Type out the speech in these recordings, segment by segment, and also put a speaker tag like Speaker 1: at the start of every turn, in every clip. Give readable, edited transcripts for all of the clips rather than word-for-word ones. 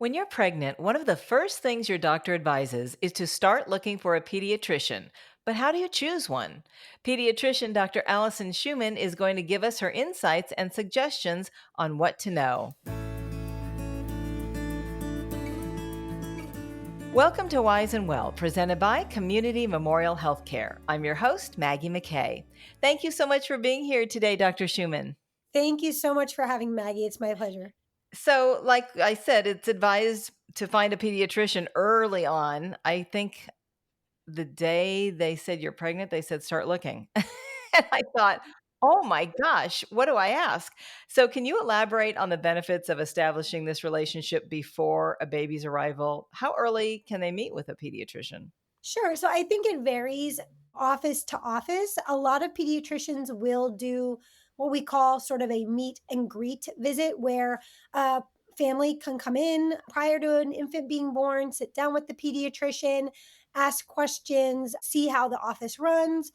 Speaker 1: When you're pregnant, one of the first things your doctor advises is to start looking for a pediatrician. But how do you choose one? Pediatrician Dr. Alison Shuman is going to give us her insights and suggestions on what to know. Welcome to Wise and Well, presented by Community Memorial Healthcare. I'm your host, Maggie McKay. Thank you so much for being here today, Dr. Shuman.
Speaker 2: Thank you so much for having Maggie. It's my pleasure.
Speaker 1: So, like I said, it's advised to find a pediatrician early on. I think the day they said you're pregnant, they said, "Start looking." And I thought, "Oh my gosh, what do I ask?" So can you elaborate on the benefits of establishing this relationship before a baby's arrival? How early can they meet with a pediatrician?
Speaker 2: Sure. So I think it varies office to office. A lot of pediatricians will do what we call sort of a meet and greet visit where a family can come in prior to an infant being born, sit down with the pediatrician, ask questions, see how the office runs.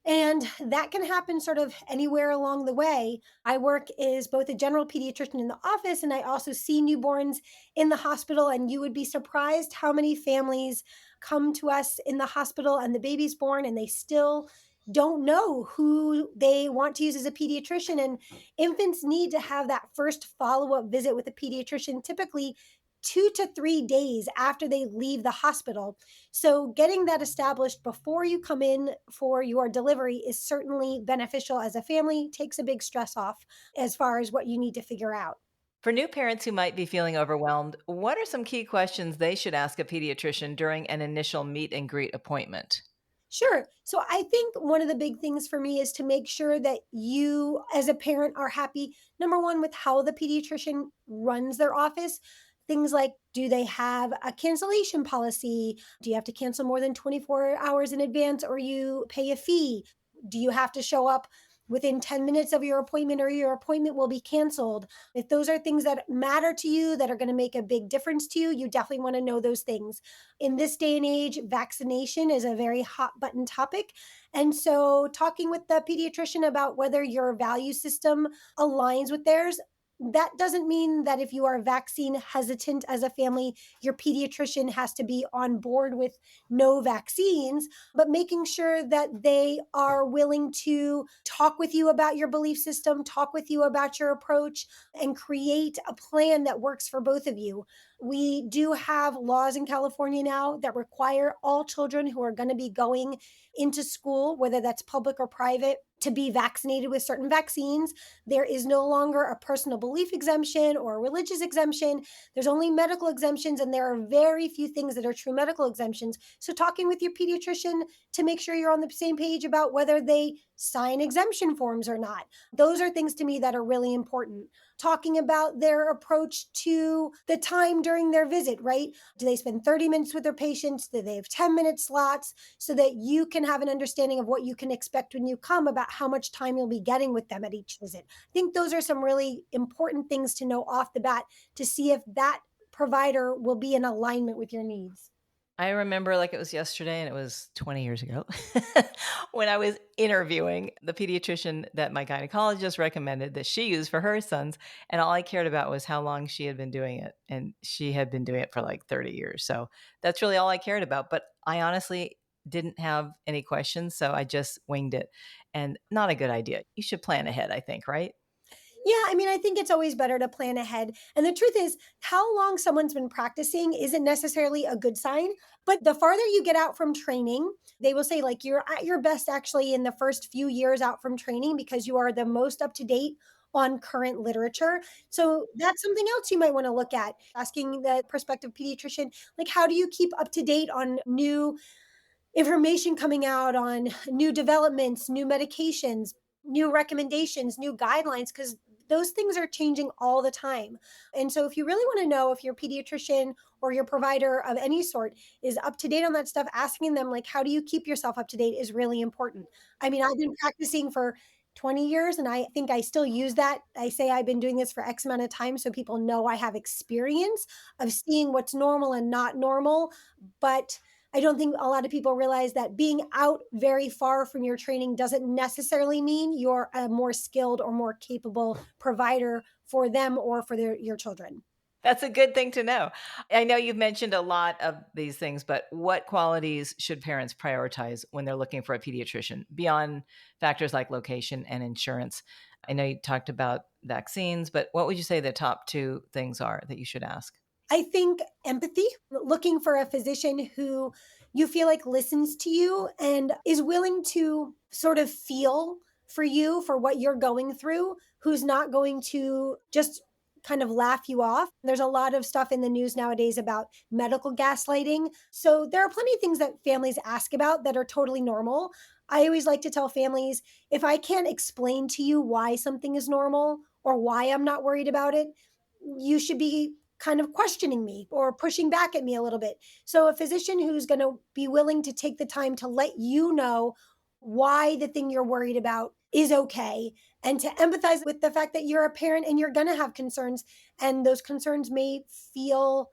Speaker 2: And that can happen sort of anywhere along the way. I work as both a general pediatrician in the office and I also see newborns in the hospital. And you would be surprised how many families come to us in the hospital and the baby's born and they still don't know who they want to use as a pediatrician. And infants need to have that first follow up visit with a pediatrician, typically 2 to 3 days after they leave the hospital. So, getting that established before you come in for your delivery is certainly beneficial as a family, takes a big stress off as far as what you need to figure out.
Speaker 1: For new parents who might be feeling overwhelmed, what are some key questions they should ask a pediatrician during an initial meet and greet appointment?
Speaker 2: Sure. So I think one of the big things for me is to make sure that you, as a parent, are happy, number one, with how the pediatrician runs their office. Things like, do they have a cancellation policy? Do you have to cancel more than 24 hours in advance or you pay a fee? Do you have to show up within 10 minutes of your appointment or your appointment will be canceled? If those are things that matter to you, that are going to make a big difference to you, you definitely want to know those things. In this day and age, vaccination is a very hot button topic. And so, talking with the pediatrician about whether your value system aligns with theirs, that doesn't mean that if you are vaccine hesitant as a family, your pediatrician has to be on board with no vaccines, but making sure that they are willing to talk with you about your belief system, talk with you about your approach, and create a plan that works for both of you. We do have laws in California now that require all children who are going to be going into school, whether that's public or private, to be vaccinated with certain vaccines. There is no longer a personal belief exemption or a religious exemption. There's only medical exemptions, and there are very few things that are true medical exemptions. So, talking with your pediatrician to make sure you're on the same page about whether they sign exemption forms or not. Those are things to me that are really important. Talking about their approach to the time during their visit, right? Do they spend 30 minutes with their patients? Do they have 10-minute slots? So that you can have an understanding of what you can expect when you come about how much time you'll be getting with them at each visit. I think those are some really important things to know off the bat to see if that provider will be in alignment with your needs.
Speaker 1: I remember like it was yesterday and it was 20 years ago when I was interviewing the pediatrician that my gynecologist recommended that she use for her sons. And all I cared about was how long she had been doing it. And she had been doing it for like 30 years. So that's really all I cared about. But I honestly didn't have any questions. So I just winged it. And not a good idea. You should plan ahead, I think, right?
Speaker 2: Yeah, I mean, I think it's always better to plan ahead. And the truth is, how long someone's been practicing isn't necessarily a good sign. But the farther you get out from training, they will say, like, you're at your best actually in the first few years out from training because you are the most up to date on current literature. So that's something else you might want to look at. Asking the prospective pediatrician, like, how do you keep up to date on new information coming out on new developments, new medications, new recommendations, new guidelines, because those things are changing all the time. And so, if you really want to know if your pediatrician or your provider of any sort is up to date on that stuff, asking them, like, how do you keep yourself up to date is really important. I mean, I've been practicing for 20 years and I think I still use that. I say I've been doing this for X amount of time so people know I have experience of seeing what's normal and not normal. But I don't think a lot of people realize that being out very far from your training doesn't necessarily mean you're a more skilled or more capable provider for them or for your children.
Speaker 1: That's a good thing to know. I know you've mentioned a lot of these things, but what qualities should parents prioritize when they're looking for a pediatrician beyond factors like location and insurance? I know you talked about vaccines, but what would you say the top two things are that you should ask?
Speaker 2: I think empathy, looking for a physician who you feel like listens to you and is willing to sort of feel for you for what you're going through, who's not going to just kind of laugh you off. There's a lot of stuff in the news nowadays about medical gaslighting. So there are plenty of things that families ask about that are totally normal. I always like to tell families, if I can't explain to you why something is normal or why I'm not worried about it, you should be kind of questioning me or pushing back at me a little bit. So, a physician who's going to be willing to take the time to let you know why the thing you're worried about is okay and to empathize with the fact that you're a parent and you're going to have concerns and those concerns may feel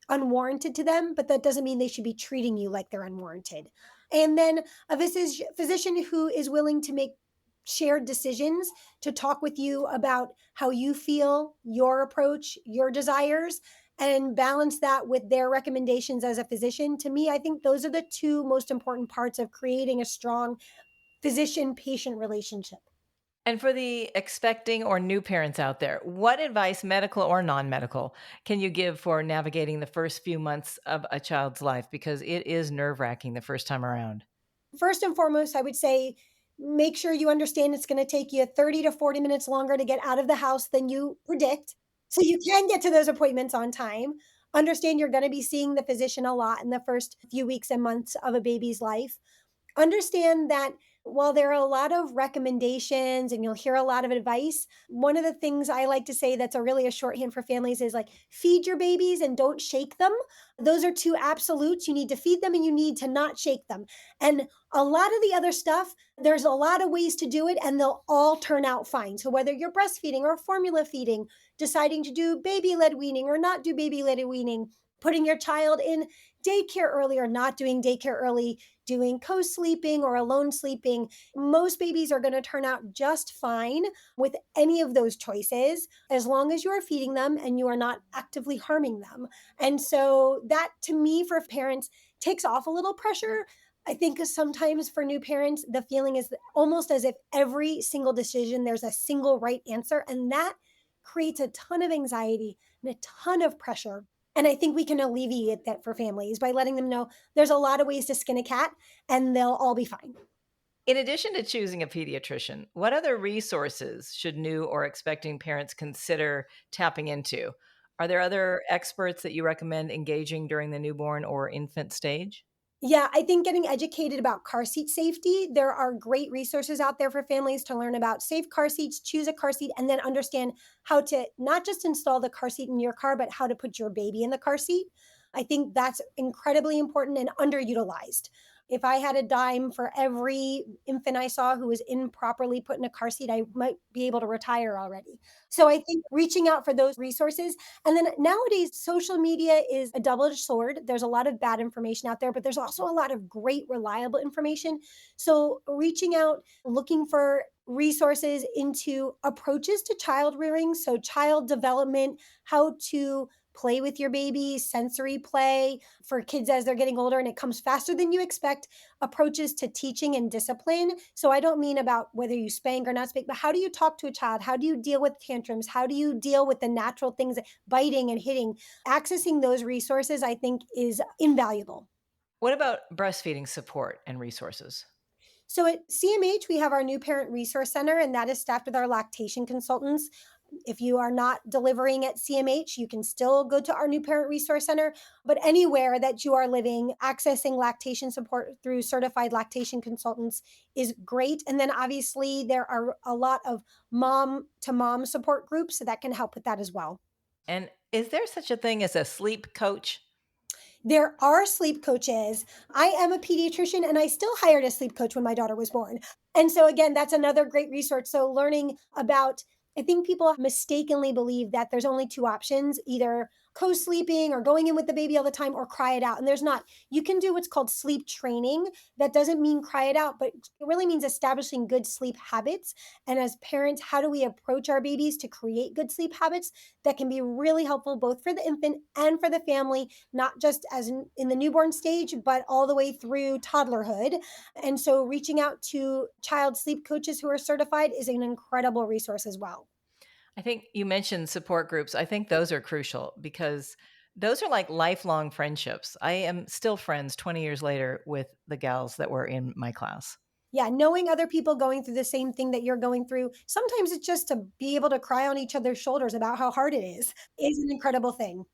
Speaker 2: unwarranted to them, but that doesn't mean they should be treating you like they're unwarranted. And then a physician who is willing to make shared decisions to talk with you about how you feel, your approach, your desires, and balance that with their recommendations as a physician. To me, I think those are the two most important parts of creating a strong physician patient relationship.
Speaker 1: And for the expecting or new parents out there, what advice, medical or non medical, can you give for navigating the first few months of a child's life? Because it is nerve wracking the first time around.
Speaker 2: First and foremost, I would say make sure you understand it's going to take you 30 to 40 minutes longer to get out of the house than you predict. So you can get to those appointments on time. Understand you're going to be seeing the physician a lot in the first few weeks and months of a baby's life. Understand that while there are a lot of recommendations and you'll hear a lot of advice, one of the things I like to say that's a really a shorthand for families is like feed your babies and don't shake them. Those are two absolutes. You need to feed them and you need to not shake them. And a lot of the other stuff, there's a lot of ways to do it and they'll all turn out fine. So whether you're breastfeeding or formula feeding, deciding to do baby led weaning or not do baby led weaning, putting your child in daycare early or not doing daycare early, doing co sleeping or alone sleeping, most babies are going to turn out just fine with any of those choices as long as you are feeding them and you are not actively harming them. And so, that to me, for parents, takes off a little pressure. I think sometimes for new parents, the feeling is almost as if every single decision, there's a single right answer. And that creates a ton of anxiety and a ton of pressure. And I think we can alleviate that for families by letting them know there's a lot of ways to skin a cat and they'll all be fine.
Speaker 1: In addition to choosing a pediatrician, what other resources should new or expecting parents consider tapping into? Are there other experts that you recommend engaging during the newborn or infant stage?
Speaker 2: Yeah, I think getting educated about car seat safety, there are great resources out there for families to learn about safe car seats, choose a car seat, and then understand how to not just install the car seat in your car, but how to put your baby in the car seat. I think that's incredibly important and underutilized. If I had a dime for every infant I saw who was improperly put in a car seat, I might be able to retire already. So I think reaching out for those resources. And then nowadays, social media is a double edged sword. There's a lot of bad information out there, but there's also a lot of great, reliable information. So reaching out, looking for resources into approaches to child rearing, so child development, how to play with your baby, sensory play for kids as they're getting older and it comes faster than you expect, approaches to teaching and discipline. So I don't mean about whether you spank or not spank, but how do you talk to a child? How do you deal with tantrums? How do you deal with the natural things, biting and hitting? Accessing those resources, I think, is invaluable.
Speaker 1: What about breastfeeding support and resources?
Speaker 2: So at CMH, we have our new parent resource center, and that is staffed with our lactation consultants. If you are not delivering at CMH, you can still go to our new parent resource center. But anywhere that you are living, accessing lactation support through certified lactation consultants is great. And then obviously, there are a lot of mom to mom support groups that can help with that as well.
Speaker 1: And is there such a thing as a sleep coach?
Speaker 2: There are sleep coaches. I am a pediatrician and I still hired a sleep coach when my daughter was born. And so, again, that's another great resource. So, learning about, I think people mistakenly believe that there's only two options, either co-sleeping or going in with the baby all the time or cry it out. And there's not. You can do what's called sleep training. That doesn't mean cry it out, but it really means establishing good sleep habits. And as parents, how do we approach our babies to create good sleep habits that can be really helpful both for the infant and for the family, not just as in the newborn stage, but all the way through toddlerhood. And so reaching out to child sleep coaches who are certified is an incredible resource as well.
Speaker 1: I think you mentioned support groups. I think those are crucial because those are like lifelong friendships. I am still friends 20 years later with the gals that were in my class.
Speaker 2: Yeah, knowing other people going through the same thing that you're going through, sometimes it's just to be able to cry on each other's shoulders about how hard it is an incredible thing.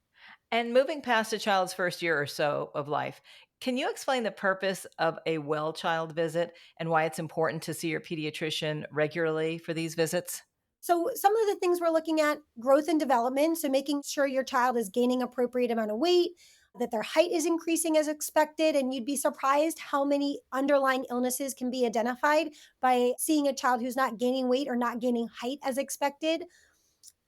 Speaker 1: And moving past a child's first year or so of life, can you explain the purpose of a well child visit and why it's important to see your pediatrician regularly for these visits?
Speaker 2: So some of the things we're looking at, growth and development, so making sure your child is gaining appropriate amount of weight, that their height is increasing as expected, and you'd be surprised how many underlying illnesses can be identified by seeing a child who's not gaining weight or not gaining height as expected.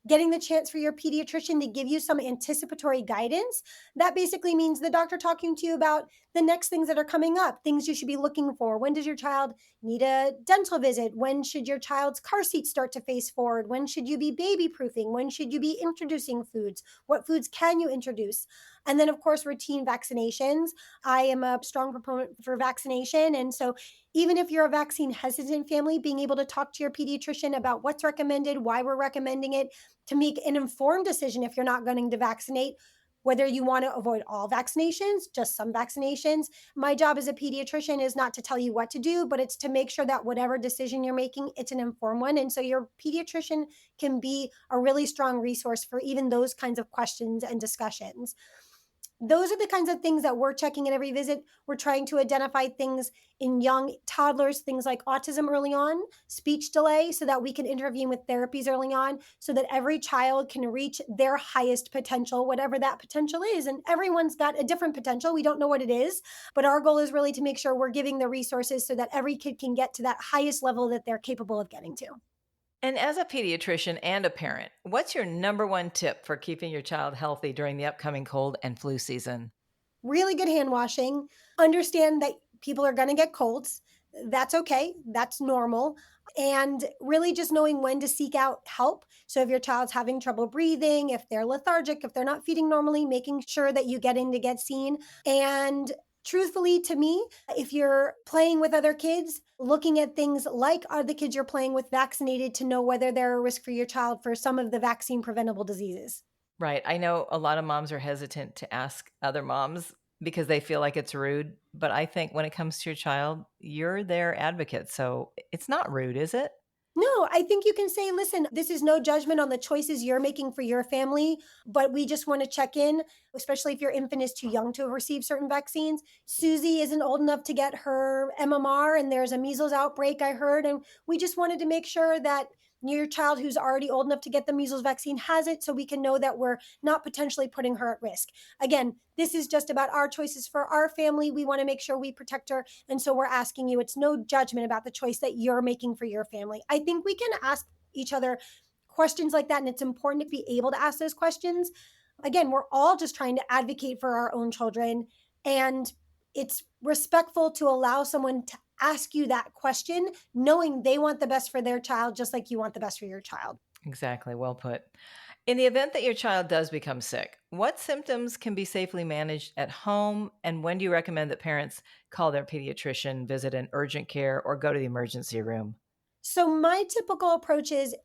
Speaker 2: Getting the chance for your pediatrician to give you some anticipatory guidance. That basically means the doctor talking to you about the next things that are coming up, things you should be looking for. When does your child need a dental visit? When should your child's car seat start to face forward? When should you be baby proofing? When should you be introducing foods? What foods can you introduce? And then, of course, routine vaccinations. I am a strong proponent for vaccination. And so, even if you're a vaccine hesitant family, being able to talk to your pediatrician about what's recommended, why we're recommending it, to make an informed decision if you're not going to vaccinate, whether you want to avoid all vaccinations, just some vaccinations. My job as a pediatrician is not to tell you what to do, but it's to make sure that whatever decision you're making, it's an informed one. And so your pediatrician can be a really strong resource for even those kinds of questions and discussions. Those are the kinds of things that we're checking at every visit. We're trying to identify things in young toddlers, things like autism early on, speech delay, so that we can intervene with therapies early on, so that every child can reach their highest potential, whatever that potential is. And everyone's got a different potential. We don't know what it is, but our goal is really to make sure we're giving the resources so that every kid can get to that highest level that they're capable of getting to.
Speaker 1: And as a pediatrician and a parent, what's your number one tip for keeping your child healthy during the upcoming cold and flu season?
Speaker 2: Really good hand washing. Understand that people are going to get colds. That's okay. That's normal. And really just knowing when to seek out help. So if your child's having trouble breathing, if they're lethargic, if they're not feeding normally, making sure that you get in to get seen. And truthfully, to me, if you're playing with other kids, looking at things like are the kids you're playing with vaccinated to know whether they're a risk for your child for some of the vaccine preventable diseases.
Speaker 1: Right. I know a lot of moms are hesitant to ask other moms because they feel like it's rude. But I think when it comes to your child, you're their advocate. So it's not rude, is it?
Speaker 2: No, I think you can say, listen, this is no judgment on the choices you're making for your family, but we just want to check in, especially if your infant is too young to receive certain vaccines. Susie isn't old enough to get her MMR, and there's a measles outbreak, I heard. And we just wanted to make sure that your child who's already old enough to get the measles vaccine has it so we can know that we're not potentially putting her at risk. Again, this is just about our choices for our family. We want to make sure we protect her, and so we're asking you, it's no judgment about the choice that you're making for your family. I think we can ask each other questions like that, and it's important to be able to ask those questions. Again, we're all just trying to advocate for our own children, and it's respectful to allow someone to ask you that question, knowing they want the best for their child, just like you want the best for your child.
Speaker 1: Exactly. Well put. In the event that your child does become sick, what symptoms can be safely managed at home? And when do you recommend that parents call their pediatrician, visit an urgent care, or go to the emergency room?
Speaker 2: So, my typical approach is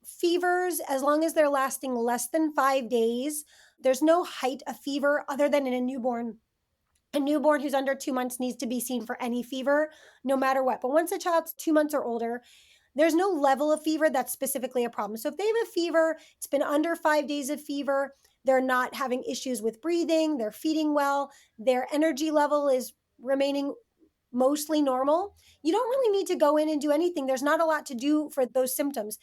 Speaker 2: fevers, as long as they're lasting less than 5 days. There's no height of fever other than in a newborn. A newborn who's under 2 months needs to be seen for any fever, no matter what. But once a child's 2 months or older, there's no level of fever that's specifically a problem. So if they have a fever, it's been under 5 days of fever, they're not having issues with breathing, they're feeding well, their energy level is remaining mostly normal. You don't really need to go in and do anything. There's not a lot to do for those symptoms.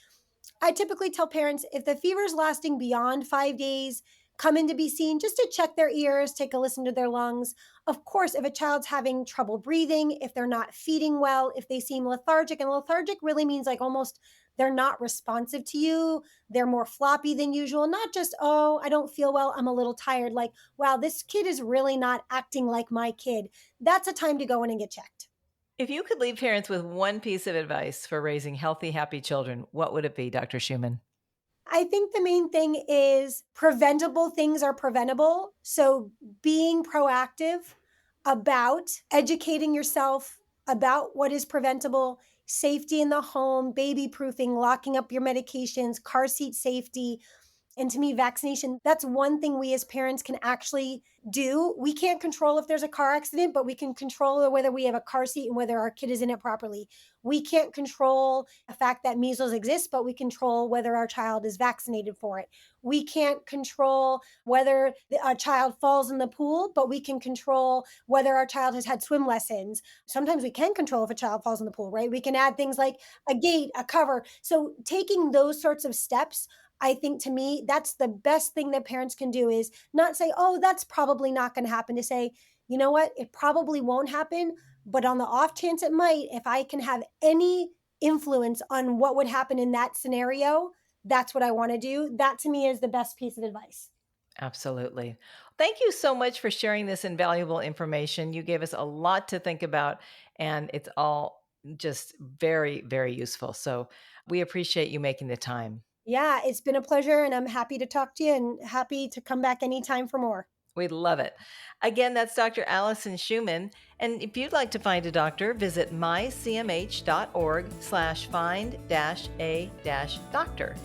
Speaker 2: I typically tell parents if the fever is lasting beyond 5 days, come in to be seen just to check their ears, take a listen to their lungs. Of course, if a child's having trouble breathing, if they're not feeding well, if they seem lethargic, and lethargic really means like almost they're not responsive to you. They're more floppy than usual. Not just, oh, I don't feel well. I'm a little tired. Like, wow, this kid is really not acting like my kid. That's a time to go in and get checked.
Speaker 1: If you could leave parents with one piece of advice for raising healthy, happy children, what would it be, Dr. Schumann?
Speaker 2: I think the main thing is preventable things are preventable. So being proactive about educating yourself about what is preventable, safety in the home, baby proofing, locking up your medications, car seat safety, and to me, vaccination, that's one thing we as parents can actually do. We can't control if there's a car accident, but we can control whether we have a car seat and whether our kid is in it properly. We can't control the fact that measles exists, but we control whether our child is vaccinated for it. We can't control whether a child falls in the pool, but we can control whether our child has had swim lessons. Sometimes we can control if a child falls in the pool, right? We can add things like a gate, a cover. So taking those sorts of steps, I think to me, that's the best thing that parents can do is not say, oh, that's probably not going to happen. To say, you know what, it probably won't happen. But on the off chance it might, if I can have any influence on what would happen in that scenario, that's what I want to do. That to me is the best piece of advice.
Speaker 1: Absolutely. Thank you so much for sharing this invaluable information. You gave us a lot to think about, and it's all just very, very useful. So we appreciate you making the time.
Speaker 2: Yeah, it's been a pleasure and I'm happy to talk to you and happy to come back anytime for more.
Speaker 1: We'd love it. Again, that's Dr. Alison Schuman. And if you'd like to find a doctor, visit mycmh.org/find-a-doctor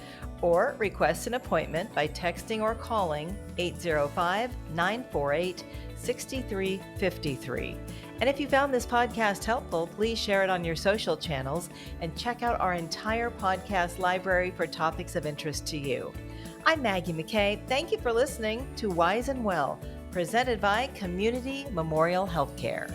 Speaker 1: or request an appointment by texting or calling 805-948-6353. And if you found this podcast helpful, please share it on your social channels and check out our entire podcast library for topics of interest to you. I'm Maggie McKay. Thank you for listening to Wise and Well, presented by Community Memorial Healthcare.